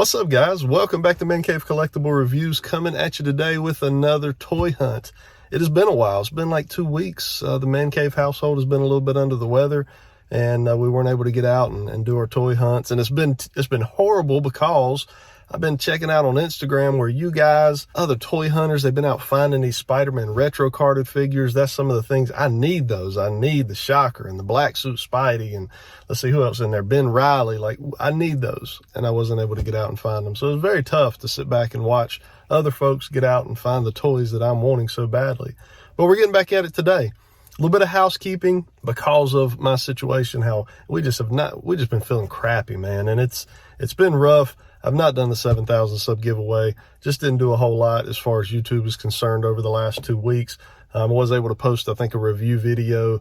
What's up, guys? Welcome back to ManCave Collectible Reviews, coming at you today with another toy hunt. It has been a while. It's been like 2 weeks. The ManCave household has been a little bit under the weather, and we weren't able to get out and do our toy hunts. And it's been horrible because I've been checking out on Instagram where you guys, other toy hunters, they've been out finding these Spider-Man retro carded figures. That's some of the things. I need those. I need the Shocker and the Black Suit Spidey, and let's see who else in there. Ben Riley. Like, I need those, and I wasn't able to get out and find them. So it was very tough to sit back and watch other folks get out and find the toys that I'm wanting so badly. But we're getting back at it today. A little bit of housekeeping because of my situation, how we just been feeling crappy, man. And it's been rough. I've not done the 7,000 sub giveaway. Just didn't do a whole lot as far as YouTube is concerned over the last 2 weeks. I was able to post, I think, a review video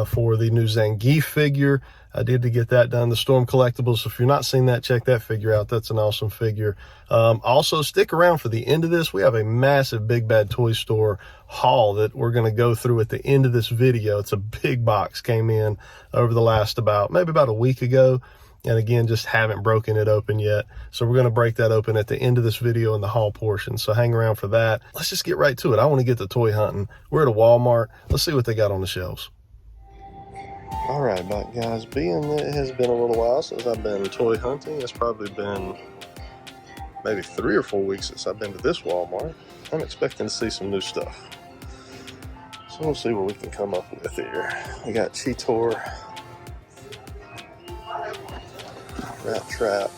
for the new Zangief figure. I did to get that done, the Storm Collectibles. So if you're not seeing that, check that figure out. That's an awesome figure. Also, stick around for the end of this. We have a massive Big Bad Toy Store haul that we're going to go through at the end of this video. It's a big box, came in over the last maybe about a week ago. And again, just haven't broken it open yet. So we're going to break that open at the end of this video in the haul portion. So hang around for that. Let's just get right to it. I want to get the toy hunting. We're at a Walmart. Let's see what they got on the shelves. All right, back guys, being that it has been a little while since I've been toy hunting, it's probably been maybe 3 or 4 weeks since I've been to this Walmart. I'm expecting to see some new stuff. So we'll see what we can come up with here. We got Cheetor, Rat Trap.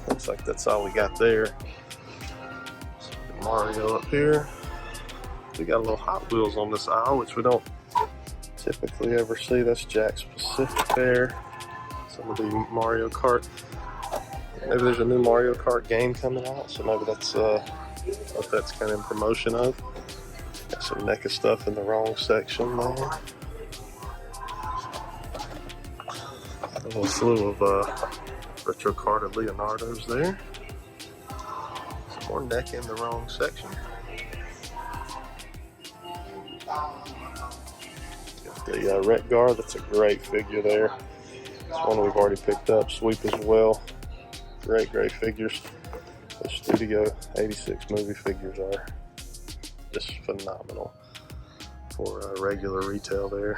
Looks like that's all we got there. Mario up here. We got a little Hot Wheels on this aisle, which we don't typically ever see. That's Jack's Pacific there. Some of the Mario Kart. Maybe there's a new Mario Kart game coming out, so maybe that's what that's kind of in promotion of. Got some NECA stuff in the wrong section there. A little slew of retro carded Leonardo's there. Some more NECA in the wrong section. Got the Retgar, that's a great figure there. It's one we've already picked up. Sweep as well. Great figures. The Studio 86 movie figures are just phenomenal for regular retail there.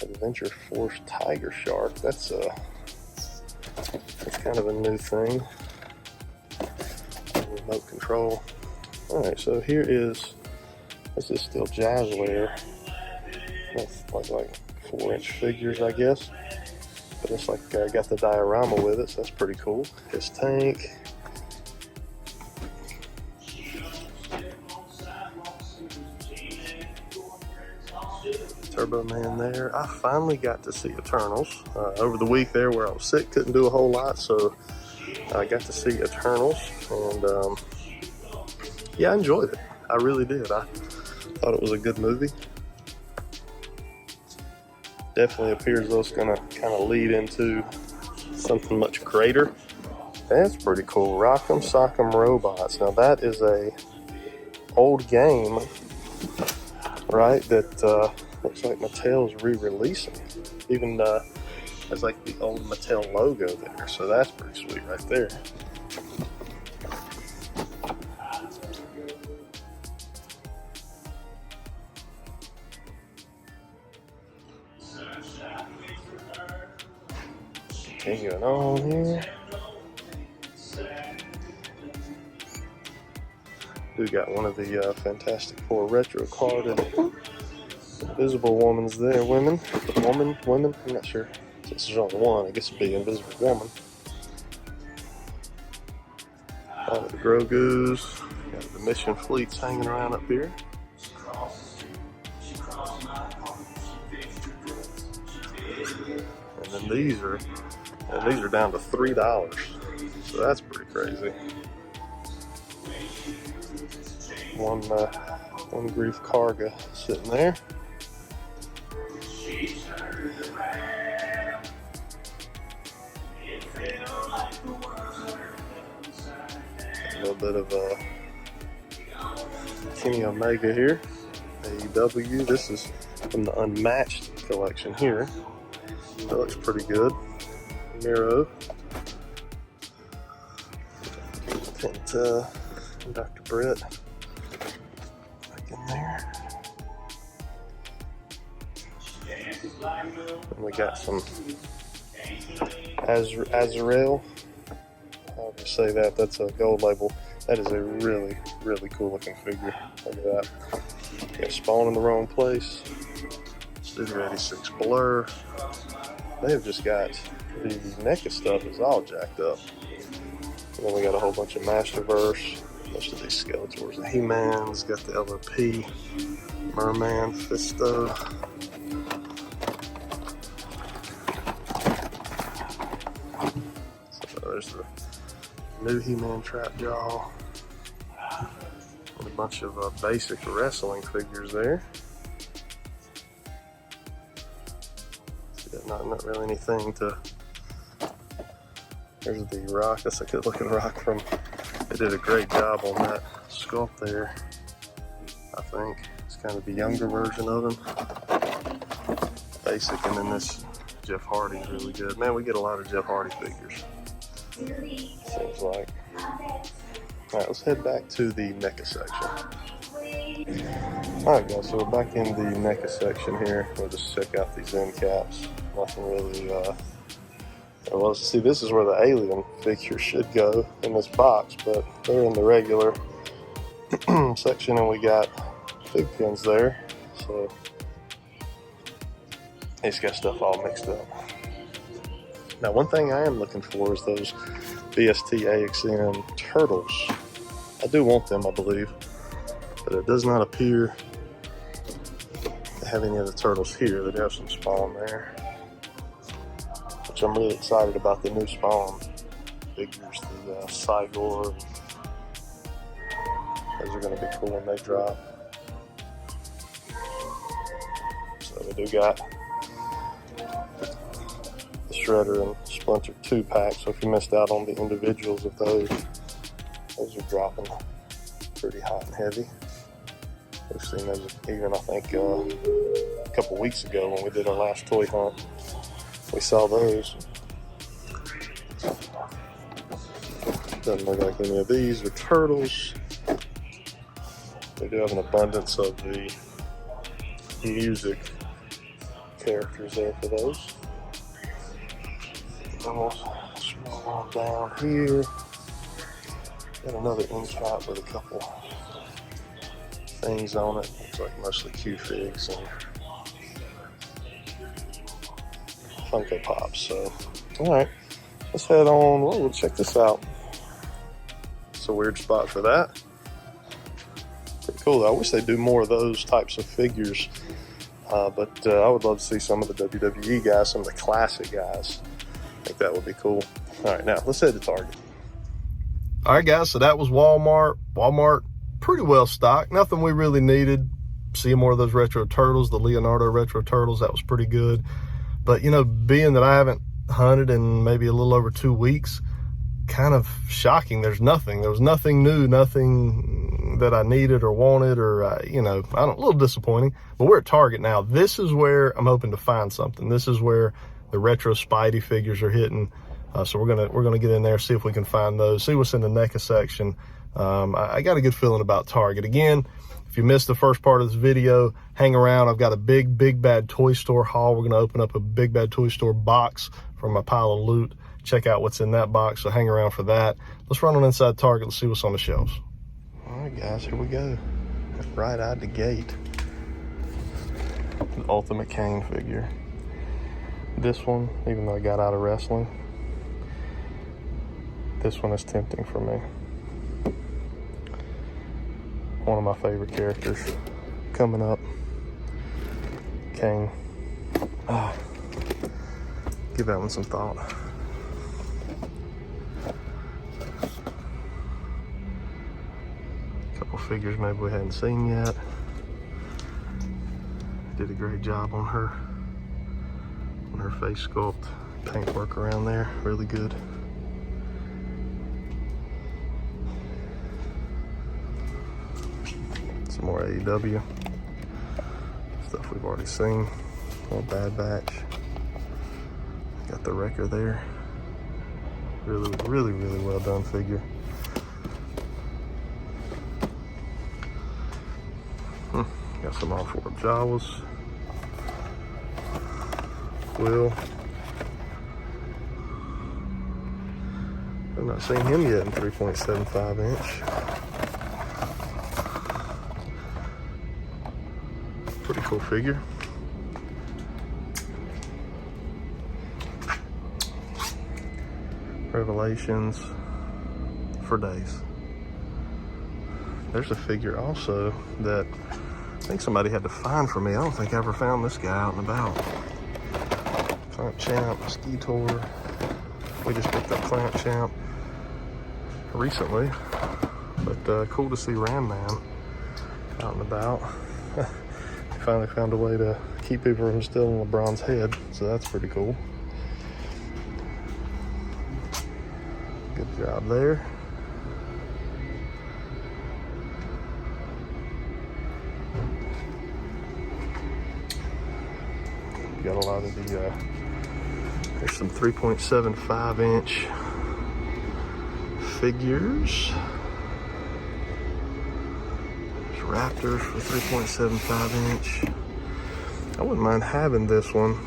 Adventure Force Tiger Shark. That's kind of a new thing. Remote control. All right, so here is, this is still Jazzware. That's like 4-inch figures, I guess. But it's like got the diorama with it, so that's pretty cool. His tank. Turbo Man there. I finally got to see Eternals over the week there where I was sick, couldn't do a whole lot, so I got to see Eternals, and yeah, I enjoyed it. I really did. I thought it was a good movie. Definitely appears though it's gonna kind of lead into something much greater. That's pretty cool. Rock'em Sock'em Robots. Now that is a old game, right? That looks like Mattel's re-releasing. Even has like the old Mattel logo there, so that's pretty sweet right there. Continuing on here. We got one of the Fantastic Four retro carded Invisible Woman's there. Women, I'm not sure. This is only one. I guess it'd be Invisible Woman. All of the Grogu's. Got the Mission Fleets hanging around up here. And then these are down to $3. So that's pretty crazy. One Grief Karga sitting there. A little bit of Kenny Omega here. AEW. This is from the Unmatched collection here. That looks pretty good. Miro. And Dr. Brett back in there. And we got some Azrael. I'll just say that. That's a gold label. That is a really, really cool looking figure. Look at that. Got Spawn in the wrong place. Studio 86 Blur. They have just got the NECA stuff is all jacked up. And then we got a whole bunch of Masterverse. Most of these Skeletors. The He-Man's got the LOP. Merman, Fisto. So there's the new He-Man Trap Jaw. And a bunch of basic wrestling figures there. Not really anything to. There's the rock. That's a good looking rock from. They did a great job on that sculpt there. I think it's kind of the younger version of him. Basic, and then this Jeff Hardy is really good. Man, we get a lot of Jeff Hardy figures. Seems like. All right, let's head back to the NECA section. Alright guys, so we're back in the NECA section here. We'll just check out these end caps. Nothing really, well, see, this is where the alien figure should go in this box, but they're in the regular section, and we got fig pins there. So, it's got stuff all mixed up. Now, one thing I am looking for is those BST AXN turtles. I do want them, I believe. But it does not appear to have any of the turtles here. They do have some Spawn there, which I'm really excited about the new Spawn figures, the Cygor. Those are going to be cool when they drop. So we do got the Shredder and Splinter 2-pack. So if you missed out on the individuals of those are dropping pretty hot and heavy. We've seen those even, I think, a couple weeks ago when we did our last toy hunt. We saw those. Doesn't look like any of these are turtles. We do have an abundance of the music characters there for those. Almost small one down here. Got another end cap with a couple things on it. Looks like mostly Q-Figs and Funko Pops. So, alright, let's head on. Well, we'll check this out. It's a weird spot for that. Pretty cool though. I wish they'd do more of those types of figures. But I would love to see some of the WWE guys, some of the classic guys. I think that would be cool. Alright, now let's head to Target. Alright guys, so that was Walmart. Walmart, pretty well stocked. Nothing we really needed. See more of those retro turtles, the Leonardo retro turtles. That was pretty good. But, you know, being that I haven't hunted in maybe a little over 2 weeks, kind of shocking. There was nothing new, nothing that I needed or wanted or, you know, a little disappointing. But we're at Target now. This is where I'm hoping to find something. This is where the retro Spidey figures are hitting. So we're gonna get in there, see if we can find those, see what's in the NECA section. I got a good feeling about Target. Again, if you missed the first part of this video, hang around. I've got a big bad toy store haul. We're gonna open up a big bad toy store box from my pile of loot. Check out what's in that box, so hang around for that. Let's run on inside Target and see what's on the shelves. All right, guys, here we go. Right out the gate. The Ultimate Kane figure. This one, even though I got out of wrestling, this one is tempting for me. One of my favorite characters coming up. Kane. Give that one some thought. Couple figures maybe we hadn't seen yet. Did a great job on her face sculpt. Paint work around there, really good. Some more AEW stuff we've already seen. More Bad Batch. the wrecker there. Really, really, really well done figure. Got some R4 Jawas. Will. I've not seen him yet in 3.75 inch. Pretty cool figure. Revelations for days. There's a figure also that I think somebody had to find for me. I don't think I ever found this guy out and about. Clamp Champ, Ski Tour. We just picked up Clamp Champ recently, but cool to see Ram Man out and about. He finally found a way to keep people from stealing LeBron's head, so that's pretty cool. Good job there. Got a lot of the, there's some 3.75 inch figures. There's Raptors for 3.75 inch. I wouldn't mind having this one.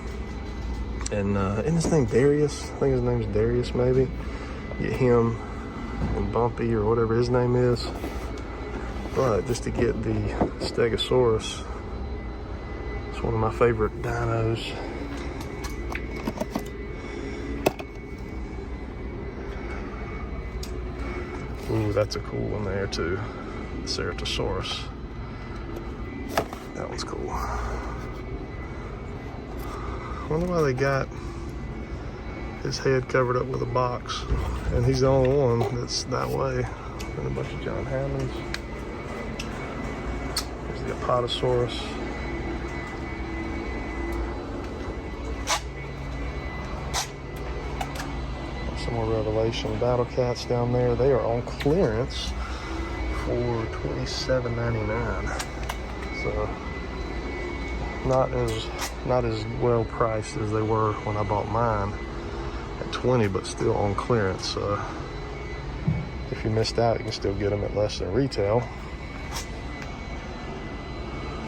And isn't his name Darius? I think his name's Darius maybe. Get him and Bumpy or whatever his name is. But just to get the Stegosaurus, it's one of my favorite dinos. Ooh, that's a cool one there too. Ceratosaurus. That one's cool. Wonder why they got his head covered up with a box, and he's the only one that's that way. And a bunch of John Hammonds. There's the Apatosaurus. Some more Revelation Battle Cats down there. They are on clearance for $27.99. So not as well priced as they were when I bought mine at $20, but still on clearance. If you missed out, you can still get them at less than retail.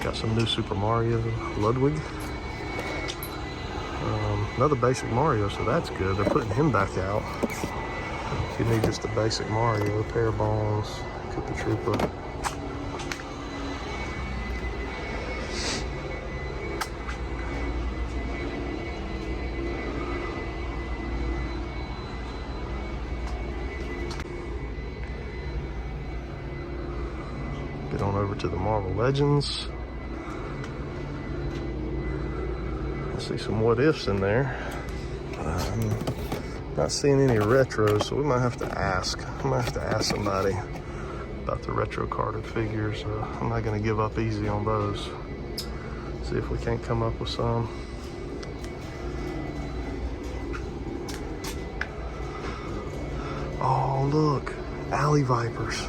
Got some new Super Mario Ludwig. Another basic Mario, so that's good. They're putting him back out. If you need just a basic Mario, pair of bones, Koopa Troopa. Get on over to the Marvel Legends. See some what ifs in there. Not seeing any retros, so we might have to ask. I might have to ask somebody about the retro carded figures. I'm not going to give up easy on those. See if we can't come up with some. Oh, look, alley vipers.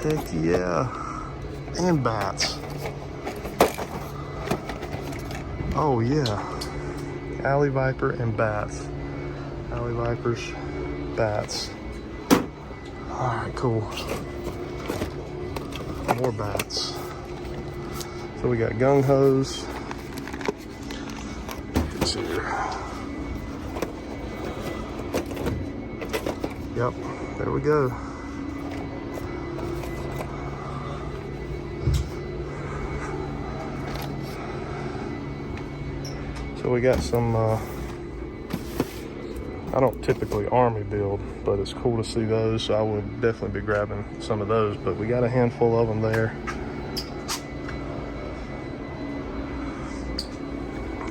Heck yeah. And bats. Oh yeah, alley viper and bats. Alley vipers, bats. All right, cool. More bats. So we got gung hos. Let's see here. Yep, there we go. So we got some, I don't typically army build, but it's cool to see those, so I would definitely be grabbing some of those, but we got a handful of them there.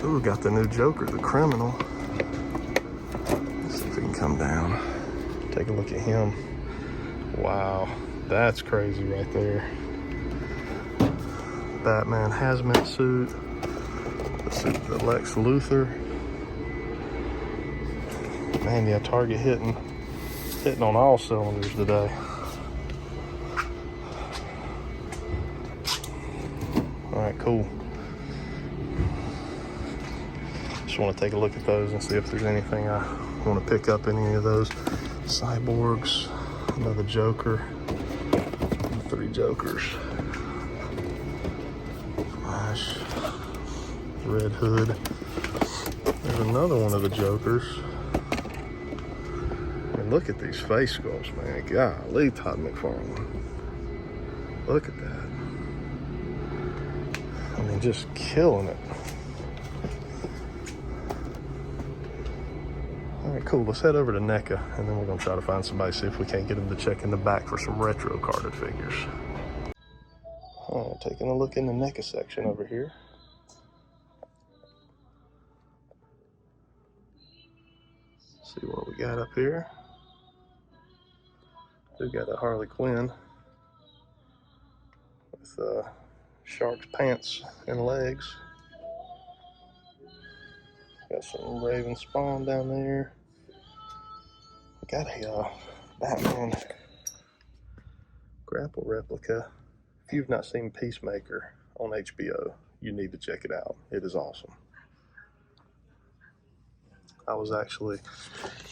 Ooh, got the new Joker, the criminal. Let's see if we can come down. Take a look at him. Wow, that's crazy right there. Batman hazmat suit. The Lex Luthor. Man, yeah, Target hitting on all cylinders today. All right, cool. Just want to take a look at those and see if there's anything I want to pick up in any of those. Cyborgs, another Joker, 3 Jokers. Flash, Red Hood. There's another one of the Jokers. And look at these face sculpts, man. Golly, Todd McFarlane. Look at that. I mean, just killing it. All right, cool. Let's head over to NECA, and then we're going to try to find somebody, see if we can't get them to check in the back for some retro carded figures. All right, taking a look in the NECA section over here. See what we got up here. We've got a Harley Quinn with shark's pants and legs. Got some Raven Spawn down there. Got a Batman grapple replica. If you've not seen Peacemaker on HBO, you need to check it out. It is awesome. I was actually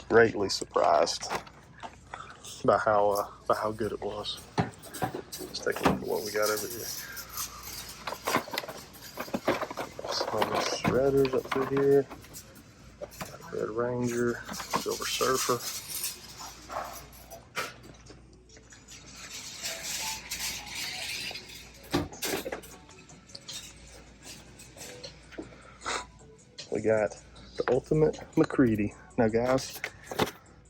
greatly surprised by how good it was. Let's take a look at what we got over here. Some shredders up through here. Red Ranger, Silver Surfer. We got the Ultimate McCready. Now guys,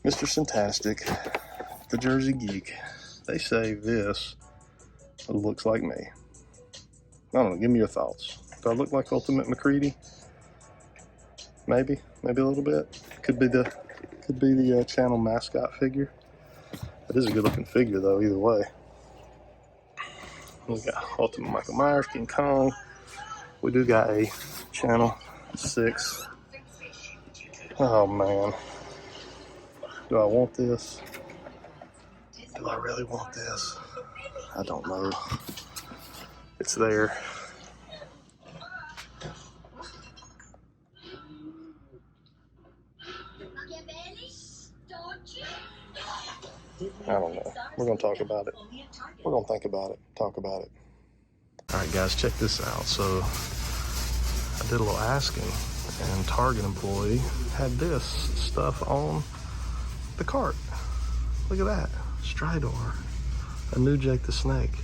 Mr. Fantastic, the Jersey Geek, they say this looks like me. I don't know, give me your thoughts. Do I look like Ultimate McCready? Maybe a little bit. Could be the channel mascot figure. It is a good looking figure though, either way. We got Ultimate Michael Myers, King Kong. We do got a channel 6. Oh man. Do I want this? Do I really want this? I don't know. It's there. I don't know. We're going to talk about it. We're going to think about it. Talk about it. All right, guys, check this out. So I did a little asking, and Target employee had this stuff on the cart. Look at that. Stridor. A new Jake the Snake.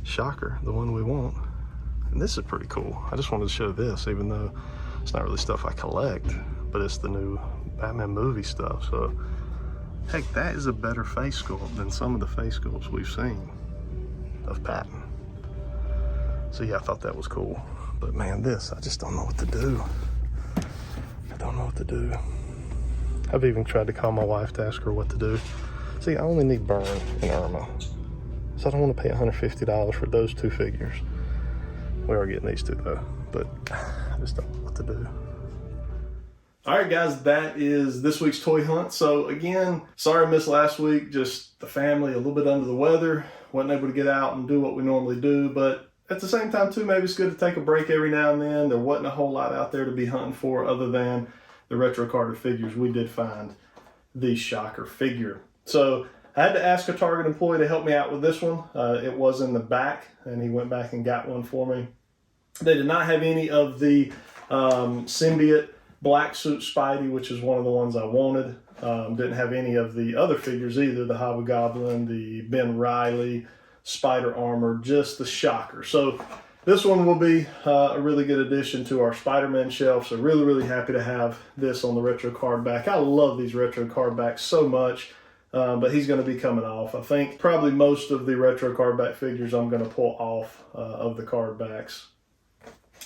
Shocker, the one we want. And this is pretty cool. I just wanted to show this, even though it's not really stuff I collect, but it's the new Batman movie stuff. So heck, that is a better face sculpt than some of the face sculpts we've seen of Patton. So yeah, I thought that was cool. But man, this, I just don't know what to do. I don't know what to do. I've even tried to call my wife to ask her what to do. See, I only need Burn and Irma. So I don't want to pay $150 for those 2 figures. We are getting these 2 though, but I just don't know what to do. All right, guys, that is this week's toy hunt. So again, sorry I missed last week. Just the family, a little bit under the weather. Wasn't able to get out and do what we normally do. But at the same time, too, maybe it's good to take a break every now and then. There wasn't a whole lot out there to be hunting for other than the retro carded figures. We did find the Shocker figure. So I had to ask a Target employee to help me out with this one. It was in the back, and he went back and got one for me. They did not have any of the symbiote black suit Spidey, which is one of the ones I wanted. Didn't have any of the other figures either, the Hobgoblin, the Ben Reilly, Spider Armor, just the Shocker. So this one will be a really good addition to our Spider-Man shelf. So really, really happy to have this on the retro card back. I love these retro card backs so much, but he's going to be coming off. I think probably most of the retro card back figures I'm going to pull off of the card backs.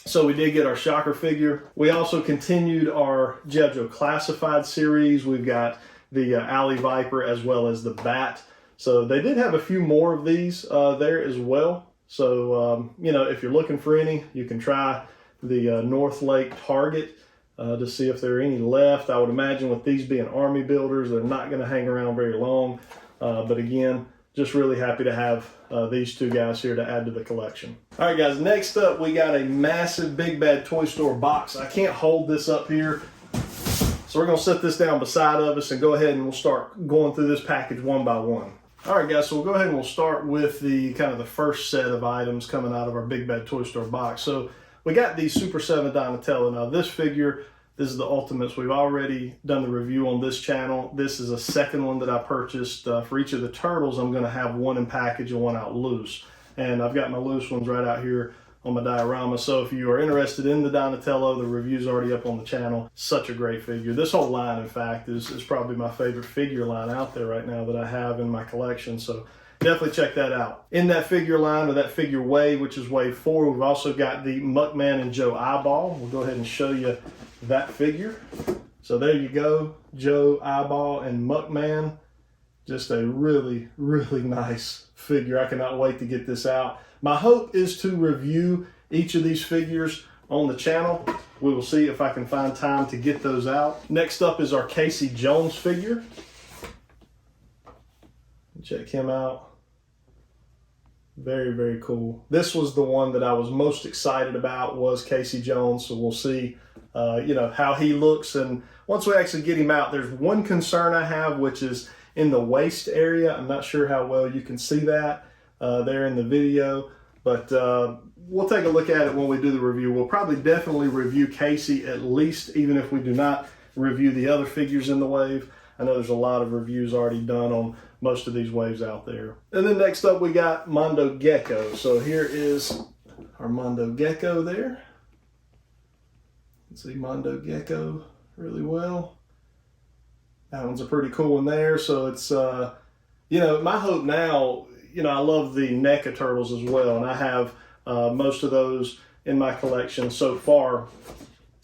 So we did get our Shocker figure. We also continued our BBTS Classified series. We've got the Alley Viper as well as the Bat. So they did have a few more of these there as well. So, you know, if you're looking for any, you can try the North Lake Target to see if there are any left. I would imagine with these being army builders, they're not going to hang around very long. But again, just really happy to have these two guys here to add to the collection. All right, guys, next up, we got a massive Big Bad Toy Store box. I can't hold this up here, so we're gonna set this down beside of us and go ahead and we'll start going through this package one by one. All right, guys, so we'll go ahead and we'll start with the kind of the first set of items coming out of our Big Bad Toy Store box. So we got the Super 7 Donatello. Now this figure, this is the Ultimates. We've already done the review on this channel. This is a second one that I purchased. For each of the turtles, I'm gonna have one in package and one out loose. And I've got my loose ones right out here on my diorama. So if you are interested in the Donatello, the review's already up on the channel. Such a great figure. This whole line, in fact, is probably my favorite figure line out there right now that I have in my collection. So definitely check that out. In that figure line, or that figure wave, which is wave 4, we've also got the Muckman and Joe Eyeball. We'll go ahead and show you that figure. So there you go, Joe Eyeball and Muckman. Just a really, really nice figure. I cannot wait to get this out. My hope is to review each of these figures on the channel. We will see if I can find time to get those out. Next up is our Casey Jones figure. Check him out. Very, very cool. This was the one that I was most excited about, was Casey Jones. So we'll see how he looks. And once we actually get him out, there's one concern I have, which is in the waist area. I'm not sure how well you can see that there in the video, but we'll take a look at it when we do the review. We'll probably definitely review Casey at least, even if we do not review the other figures in the wave. I know there's a lot of reviews already done on most of these waves out there. And then next up, we got Mondo Gecko. So here is our Mondo Gecko there. You can see Mondo Gecko really well. That one's a pretty cool one there. So it's, my hope now, I love the NECA turtles as well. And I have most of those in my collection so far.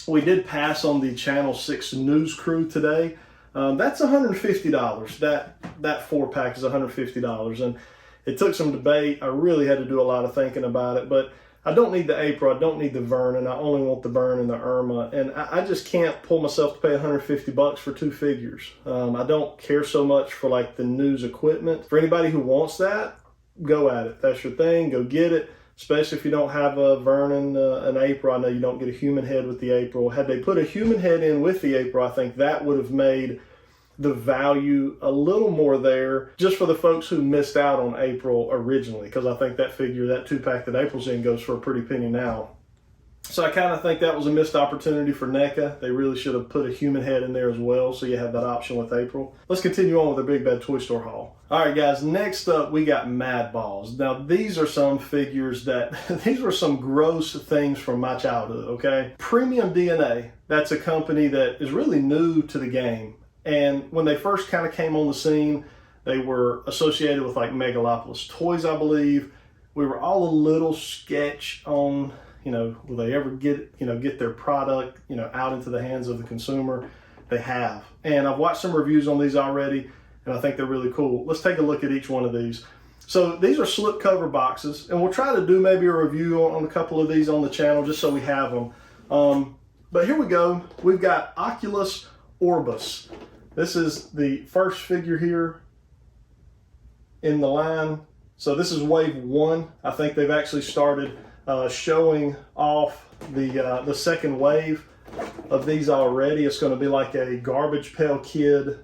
We did pass on the Channel 6 News Crew today. That's $150. That 4-pack is $150. And it took some debate. I really had to do a lot of thinking about it. But I don't need the April, I don't need the Vernon, I only want the Burn and the Irma, and I just can't pull myself to pay $150 for 2 figures. I don't care so much for like the news equipment. For anybody who wants that, go at it. That's your thing, go get it, especially if you don't have a Vernon, an April. I know you don't get a human head with the April. Had they put a human head in with the April, I think that would have made the value a little more there, just for the folks who missed out on April originally, because I think that figure, that 2-pack that April's in, goes for a pretty penny now. So I kind of think that was a missed opportunity for NECA. They really should have put a human head in there as well, so you have that option with April. Let's continue on with the Big Bad Toy Store haul. All right, guys, next up we got Madballs. Now these are some figures that, these were some gross things from my childhood, okay? Premium DNA, that's a company that is really new to the game. And when they first kind of came on the scene, they were associated with like Megalopolis Toys, I believe. We were all a little sketch on, will they ever get their product, out into the hands of the consumer? They have. And I've watched some reviews on these already, and I think they're really cool. Let's take a look at each one of these. So these are slipcover boxes, and we'll try to do maybe a review on a couple of these on the channel just so we have them. But here we go. We've got Oculus Orbis. This is the first figure here in the line. So this is wave 1. I think they've actually started showing off the second wave of these already. It's going to be like a Garbage Pail Kid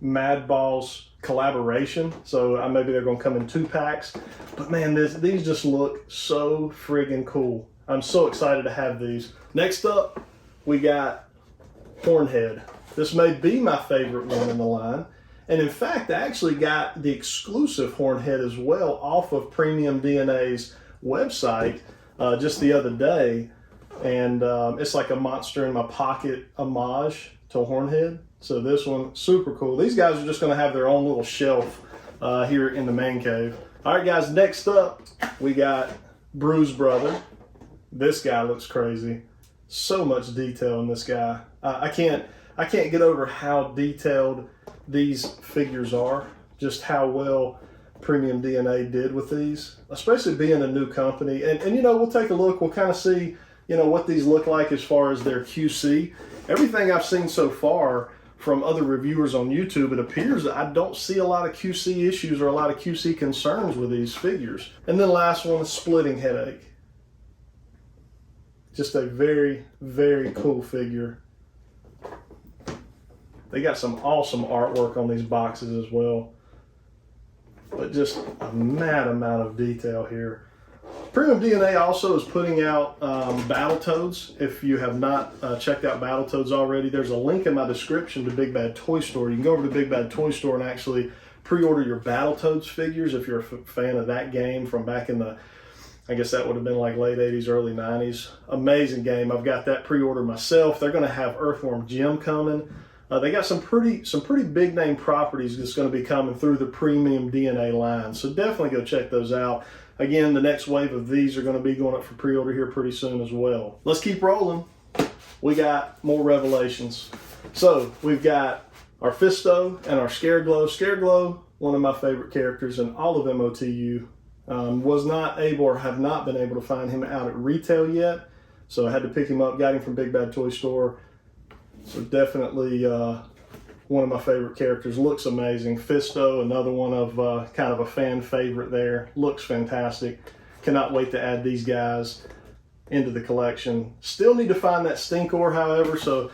Madballs collaboration. So maybe they're going to come in 2-packs. But man, these just look so friggin' cool. I'm so excited to have these. Next up, we got Hornhead. This may be my favorite one in the line. And in fact, I actually got the exclusive Hornhead as well off of Premium DNA's website just the other day. And it's like a monster in my pocket homage to Hornhead. So this one, super cool. These guys are just gonna have their own little shelf here in the man cave. All right, guys, next up, we got Bruise Brother. This guy looks crazy. So much detail in this guy. I can't get over how detailed these figures are, just how well Premium DNA did with these, especially being a new company. And we'll take a look, we'll kind of see, what these look like as far as their QC. Everything I've seen so far from other reviewers on YouTube, it appears that I don't see a lot of QC issues or a lot of QC concerns with these figures. And then last one is Splitting Headache. Just a very, very cool figure. They got some awesome artwork on these boxes as well. But just a mad amount of detail here. Premium DNA also is putting out Battletoads. If you have not checked out Battletoads already, there's a link in my description to Big Bad Toy Store. You can go over to Big Bad Toy Store and actually pre-order your Battletoads figures if you're a fan of that game from back in the, I guess that would have been like late 80s, early 90s. Amazing game. I've got that pre-ordered myself. They're going to have Earthworm Jim coming. They got some pretty big name properties that's going to be coming through the Premium DNA line. So definitely go check those out. Again, the next wave of these are going to be going up for pre-order here pretty soon as well. Let's keep rolling. We got more revelations. So we've got our Fisto and our Scareglow. Scareglow, one of my favorite characters in all of MOTU. Was not able or have not been able to find him out at retail yet. So I had to pick him up, got him from Big Bad Toy Store. So definitely one of my favorite characters. Looks amazing. Fisto, another one of kind of a fan favorite there. Looks fantastic. Cannot wait to add these guys into the collection. Still need to find that Stinkor, however, so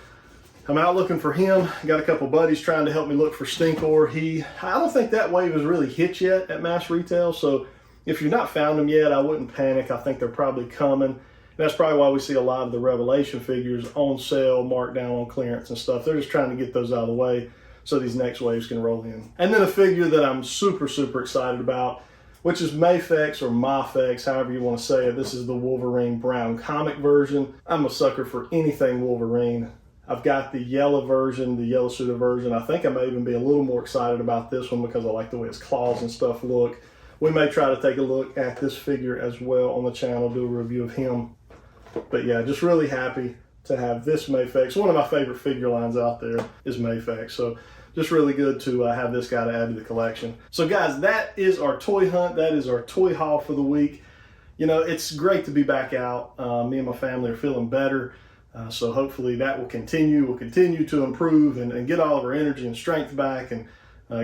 I'm out looking for him. Got a couple buddies trying to help me look for Stinkor. I don't think that wave has really hit yet at mass retail, so if you've not found them yet, I wouldn't panic. I think they're probably coming. That's probably why we see a lot of the Revelation figures on sale, marked down on clearance and stuff. They're just trying to get those out of the way so these next waves can roll in. And then a figure that I'm super excited about, which is MAFEX or MAFEX, however you want to say it. This is the Wolverine brown comic version. I'm a sucker for anything Wolverine. I've got the yellow version, the yellow suited version. I think I may even be a little more excited about this one because I like the way his claws and stuff look. We may try to take a look at this figure as well on the channel, do a review of him. But yeah, just really happy to have this MAFEX. One of my favorite figure lines out there is MAFEX. So just really good to have this guy to add to the collection. So guys, that is our toy hunt. That is our toy haul for the week. You know, it's great to be back out. Me and my family are feeling better. So hopefully that will continue. We'll continue to improve and get all of our energy and strength back and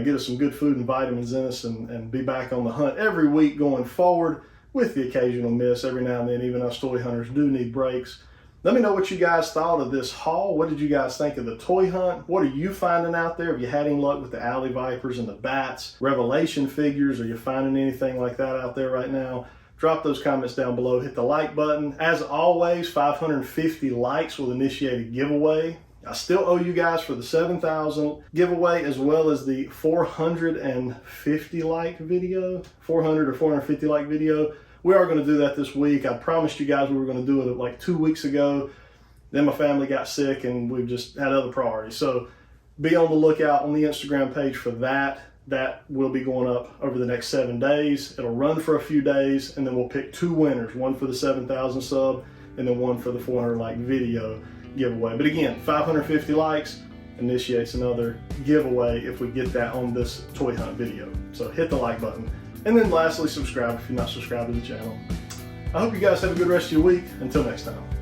get us some good food and vitamins in us and be back on the hunt every week going forward, with the occasional miss every now and then. Even us toy hunters do need breaks. Let me know what you guys thought of this haul. What did you guys think of the toy hunt? What are you finding out there? Have you had any luck with the Alley Vipers and the Bats? Revelation figures? Are you finding anything like that out there right now? Drop those comments down below. Hit the like button. As always, 550 likes will initiate a giveaway. I still owe you guys for the 7,000 giveaway, as well as the 450 like video, 400 or 450 like video. We are going to do that this week. I promised you guys we were going to do it like 2 weeks ago. Then my family got sick and we've just had other priorities. So be on the lookout on the Instagram page for that. That will be going up over the next 7 days. It'll run for a few days and then we'll pick 2 winners, one for the 7,000 sub and then one for the 400 like video giveaway. But again, 550 likes initiates another giveaway if we get that on this toy hunt video. So hit the like button. And then lastly, subscribe if you're not subscribed to the channel. I hope you guys have a good rest of your week. Until next time.